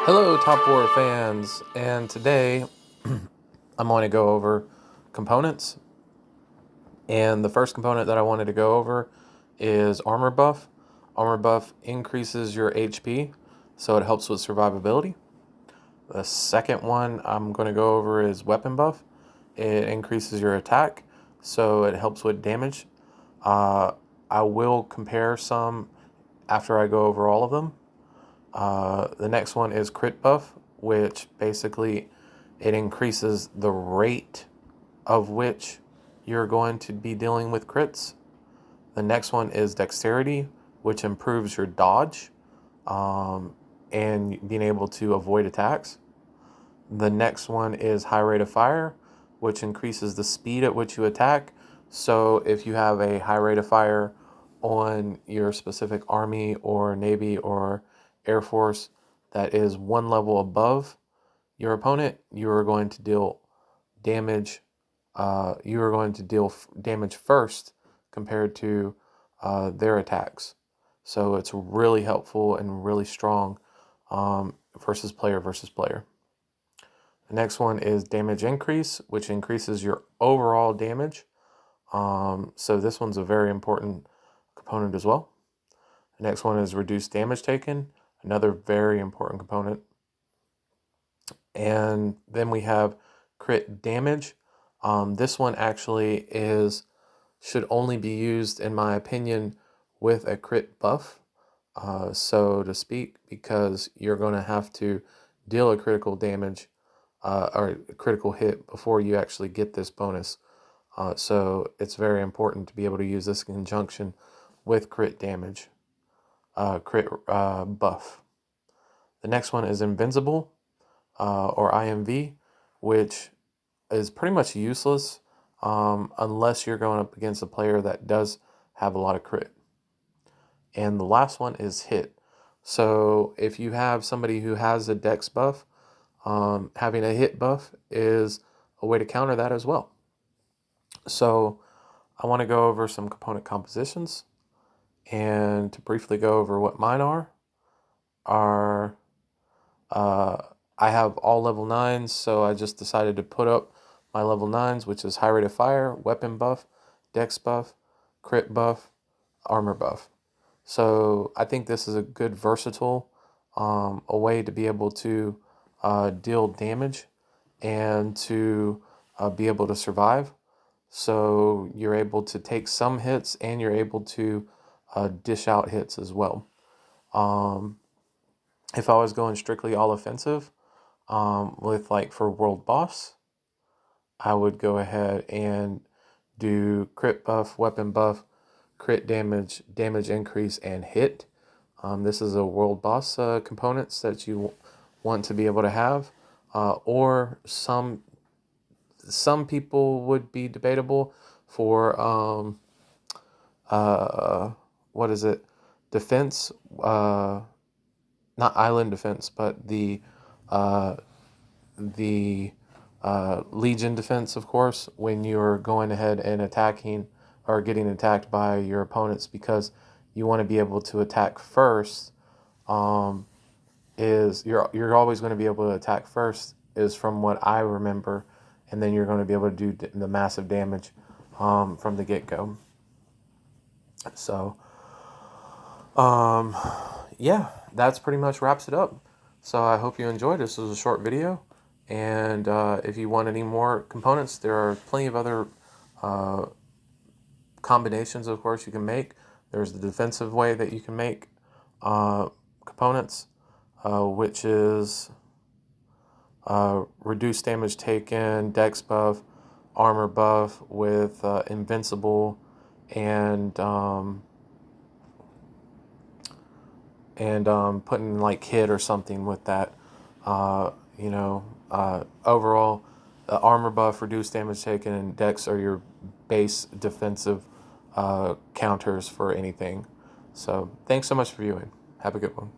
Hello, Top War fans, and today I'm going to go over components. And the first component that I wanted to go over is armor buff. Armor buff increases your HP, so it helps with survivability. The second one I'm going to go over is weapon buff. It increases your attack, so it helps with damage. I will compare some after I go over all of them. The next one is crit buff, which basically it increases the rate of which you're going to be dealing with crits. The next one is dexterity, which improves your dodge and being able to avoid attacks. The next one is high rate of fire, which increases the speed at which you attack. So if you have a high rate of fire on your specific army or navy or air force that is one level above your opponent, you are going to deal damage. You are going to deal damage first compared to their attacks. So it's really helpful and really strong versus player versus player. The next one is damage increase, which increases your overall damage. So this one's a very important component as well. The next one is reduced damage taken, another very important component. And then we have crit damage. This one actually should only be used, in my opinion, with a crit buff, so to speak, because you're going to have to deal a critical damage or a critical hit before you actually get this bonus. So it's very important to be able to use this in conjunction with crit damage, crit buff. The next one is invincible, or IMV, which is pretty much useless unless you're going up against a player that does have a lot of crit. And the last one is hit. So if you have somebody who has a dex buff, having a hit buff is a way to counter that as well. So I want to go over some component compositions, and to briefly go over what mine are I have all level 9s, so I just decided to put up my level 9s, which is high rate of fire, weapon buff, dex buff, crit buff, armor buff. So I think this is a good versatile a way to be able to deal damage and to be able to survive. So you're able to take some hits and you're able to dish out hits as well. If I was going strictly all offensive, with like for world boss, I would go ahead and do crit buff, weapon buff, crit damage, damage increase, and hit. This is a world boss components that you want to be able to have, or some people would be debatable for what is it, defense, not island defense, but the Legion defense, of course, when you're going ahead and attacking or getting attacked by your opponents, because you want to be able to attack first. Is you're always going to be able to attack first, is from what I remember, and then you're going to be able to do the massive damage from the get-go. So yeah, that's pretty much wraps it up. So I hope you enjoyed. This was a short video, and if you want any more components, there are plenty of other combinations, of course, you can make. There's the defensive way that you can make components, which is reduced damage taken, dex buff, armor buff with invincible, and putting like hit or something with that. Overall, the armor buff, reduced damage taken, and dex are your base defensive counters for anything. So thanks so much for viewing. Have a good one.